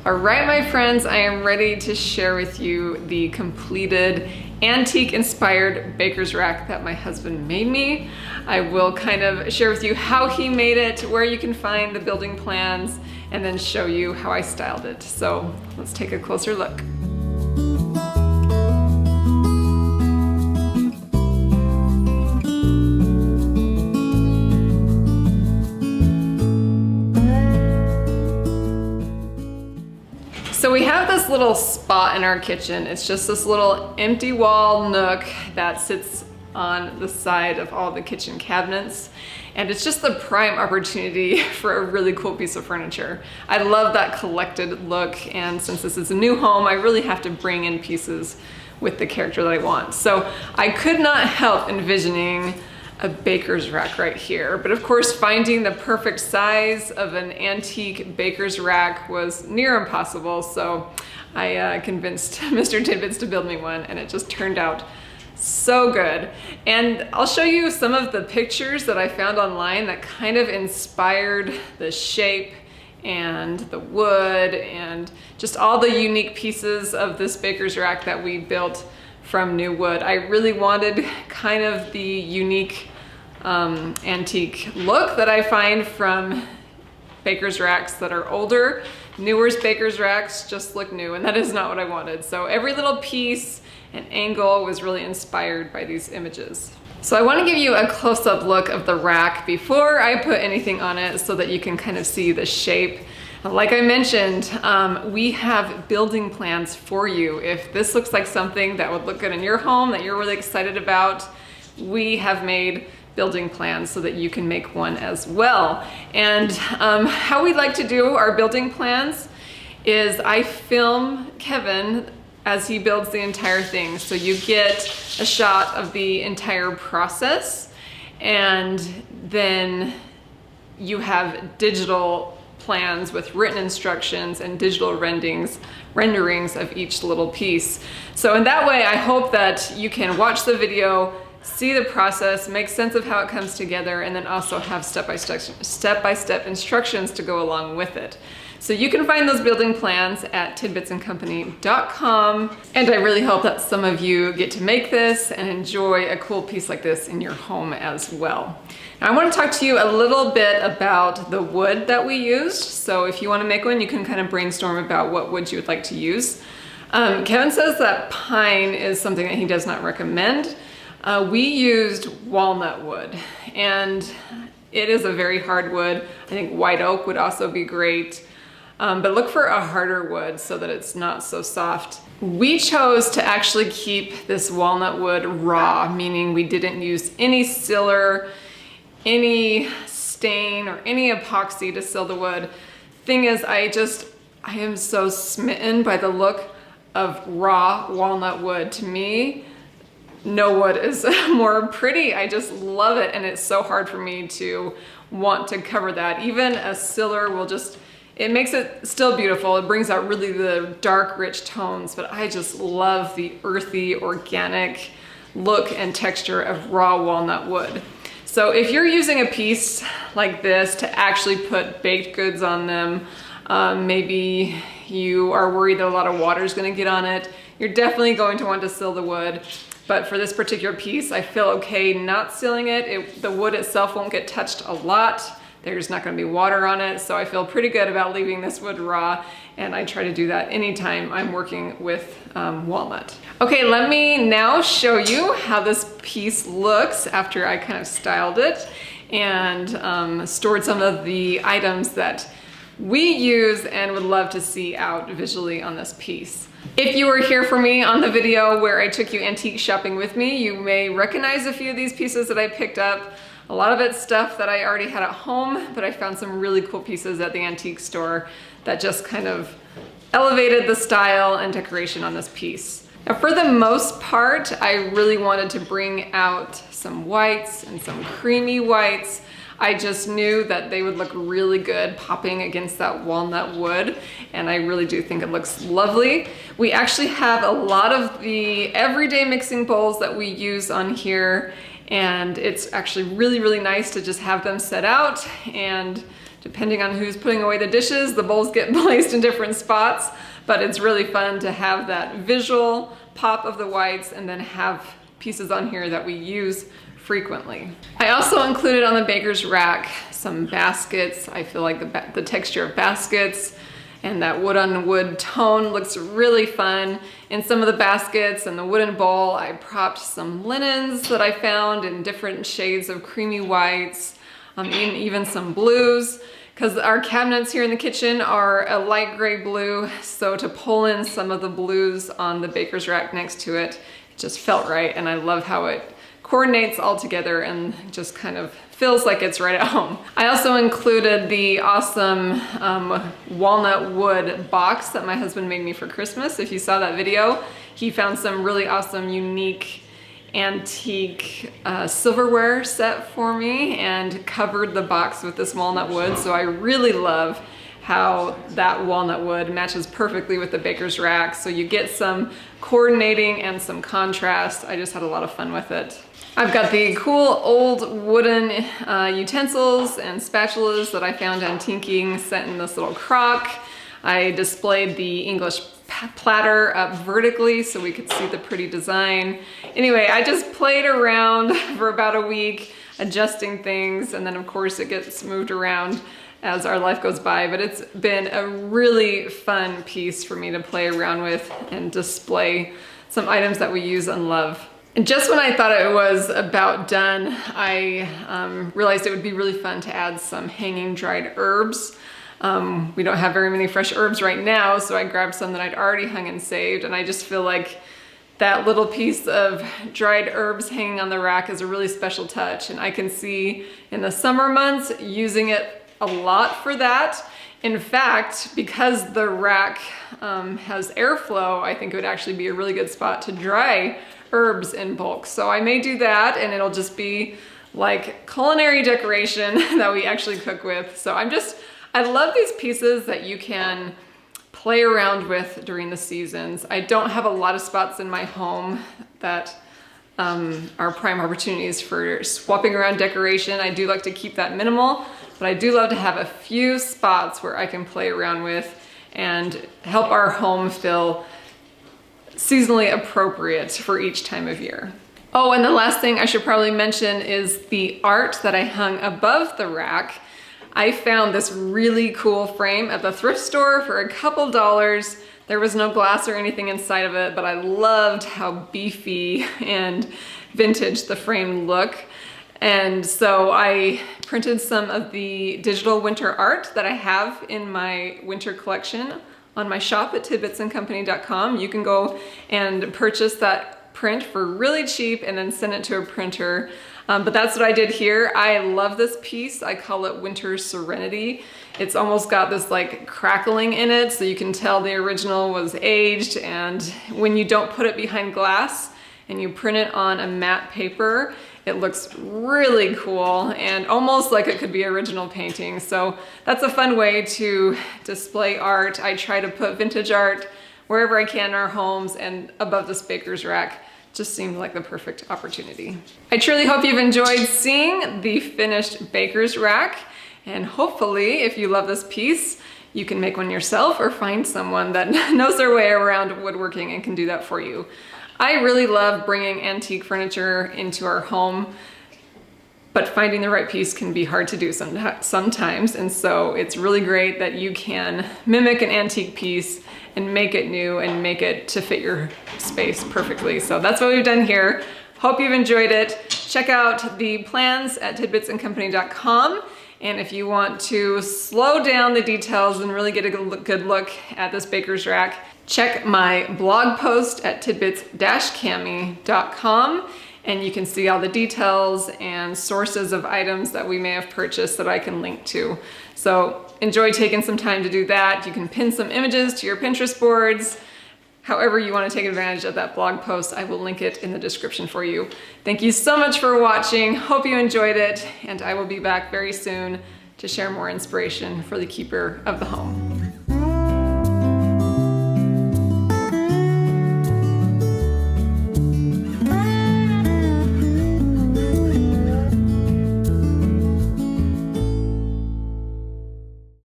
All right, my friends, I am ready to share with you the completed antique-inspired baker's rack that my husband made me. I will kind of share with you how he made it, where you can find the building plans, and then show you how I styled it. So let's take a closer look. So we have this little spot in our kitchen. It's just this little empty wall nook that sits on the side of all the kitchen cabinets. And it's just the prime opportunity for a really cool piece of furniture. I love that collected look, and since this is a new home, I really have to bring in pieces with the character that I want. So I could not help envisioning a baker's rack right here. But of course, finding the perfect size of an antique baker's rack was near impossible. So I convinced Mr. Tidbits to build me one, and it just turned out so good. And I'll show you some of the pictures that I found online that kind of inspired the shape and the wood and just all the unique pieces of this baker's rack that we built from new wood. I really wanted kind of the unique antique look that I find from baker's racks that are older. Newer baker's racks just look new, and that is not what I wanted. So every little piece and angle was really inspired by these images. So I want to give you a close-up look of the rack before I put anything on it so that you can kind of see the shape. Like I mentioned, we have building plans for you. If this looks like something that would look good in your home that you're really excited about, we have made building plans so that you can make one as well. And how we like to do our building plans is I film Kevin as he builds the entire thing. So you get a shot of the entire process, and then you have digital plans with written instructions and digital renderings of each little piece. So in that way, I hope that you can watch the video, see the process, make sense of how it comes together, and then also have step-by-step instructions to go along with it. So you can find those building plans at tidbitsandcompany.com. And I really hope that some of you get to make this and enjoy a cool piece like this in your home as well. Now, I want to talk to you a little bit about the wood that we used. So if you want to make one, you can kind of brainstorm about what wood you would like to use. Kevin says that pine is something that he does not recommend. We used walnut wood, and it is a very hard wood. I think white oak would also be great. But look for a harder wood so that it's not so soft. We chose to actually keep this walnut wood raw, meaning we didn't use any sealer, any stain, or any epoxy to seal the wood. Thing is, I am so smitten by the look of raw walnut wood. To me, no wood is more pretty. I just love it, and it's so hard for me to want to cover that. Even a sealer will just, it makes it still beautiful. It brings out really the dark, rich tones, but I just love the earthy, organic look and texture of raw walnut wood. So if you're using a piece like this to actually put baked goods on them, maybe you are worried that a lot of water is going to get on it, you're definitely going to want to seal the wood. But for this particular piece, I feel okay not sealing it. The wood itself won't get touched a lot. There's not going to be water on it, so I feel pretty good about leaving this wood raw, and I try to do that anytime I'm working with walnut. Okay, let me now show you how this piece looks after I kind of styled it and stored some of the items that we use and would love to see out visually on this piece. If you were here for me on the video where I took you antique shopping with me, you may recognize a few of these pieces that I picked up. A lot of it's stuff that I already had at home, but I found some really cool pieces at the antique store that just kind of elevated the style and decoration on this piece. Now, for the most part, I really wanted to bring out some whites and some creamy whites. I just knew that they would look really good popping against that walnut wood, and I really do think it looks lovely. We actually have a lot of the everyday mixing bowls that we use on here, and it's actually really, really nice to just have them set out and depending on who's putting away the dishes, the bowls get placed in different spots, but it's really fun to have that visual pop of the whites and then have pieces on here that we use frequently. I also included on the baker's rack some baskets. I feel like the texture of baskets and that wood on wood tone looks really fun in some of the baskets. And the wooden bowl, I propped some linens that I found in different shades of creamy whites, even some blues, because our cabinets here in the kitchen are a light gray blue. So to pull in some of the blues on the baker's rack next to it, it just felt right. And I love how it coordinates all together and just kind of feels like it's right at home. I also included the awesome walnut wood box that my husband made me for Christmas. If you saw that video, he found some really awesome, unique, antique silverware set for me and covered the box with this walnut wood. So I really love how that walnut wood matches perfectly with the baker's rack. So you get some coordinating and some contrast. I just had a lot of fun with it. I've got the cool old wooden utensils and spatulas that I found antiquing set in this little crock. I displayed the English platter up vertically so we could see the pretty design. Anyway, I just played around for about a week adjusting things, and then of course it gets moved around as our life goes by, but it's been a really fun piece for me to play around with and display some items that we use and love. And just when I thought it was about done, I realized it would be really fun to add some hanging dried herbs. We don't have very many fresh herbs right now, so I grabbed some that I'd already hung and saved, and I just feel like that little piece of dried herbs hanging on the rack is a really special touch, and I can see in the summer months using it a lot for that. In fact, because the rack has airflow, I think it would actually be a really good spot to dry herbs in bulk. So I may do that, and it'll just be like culinary decoration that we actually cook with. So I love these pieces that you can play around with during the seasons. I don't have a lot of spots in my home that are prime opportunities for swapping around decoration. I do like to keep that minimal, but I do love to have a few spots where I can play around with and help our home feel seasonally appropriate for each time of year. Oh, and the last thing I should probably mention is the art that I hung above the rack. I found this really cool frame at the thrift store for a couple dollars. There was no glass or anything inside of it, but I loved how beefy and vintage the frame looked. And so I printed some of the digital winter art that I have in my winter collection on my shop at tidbitsandcompany.com. You can go and purchase that print for really cheap and then send it to a printer. But that's what I did here. I love this piece. I call it Winter Serenity. It's almost got this like crackling in it, so you can tell the original was aged, and when you don't put it behind glass and you print it on a matte paper, it looks really cool and almost like it could be original painting. So that's a fun way to display art. I try to put vintage art wherever I can in our homes, and above this baker's rack just seemed like the perfect opportunity. I truly hope you've enjoyed seeing the finished baker's rack, and hopefully if you love this piece, you can make one yourself or find someone that knows their way around woodworking and can do that for you. I really love bringing antique furniture into our home, but finding the right piece can be hard to do sometimes, and so it's really great that you can mimic an antique piece and make it new and make it to fit your space perfectly. So that's what we've done here. Hope you've enjoyed it. Check out the plans at tidbitsandcompany.com. And if you want to slow down the details and really get a good look at this baker's rack, check my blog post at tidbits-cami.com, and you can see all the details and sources of items that we may have purchased that I can link to. So enjoy taking some time to do that. You can pin some images to your Pinterest boards. However you want to take advantage of that blog post, I will link it in the description for you. Thank you so much for watching. Hope you enjoyed it, and I will be back very soon to share more inspiration for the keeper of the home.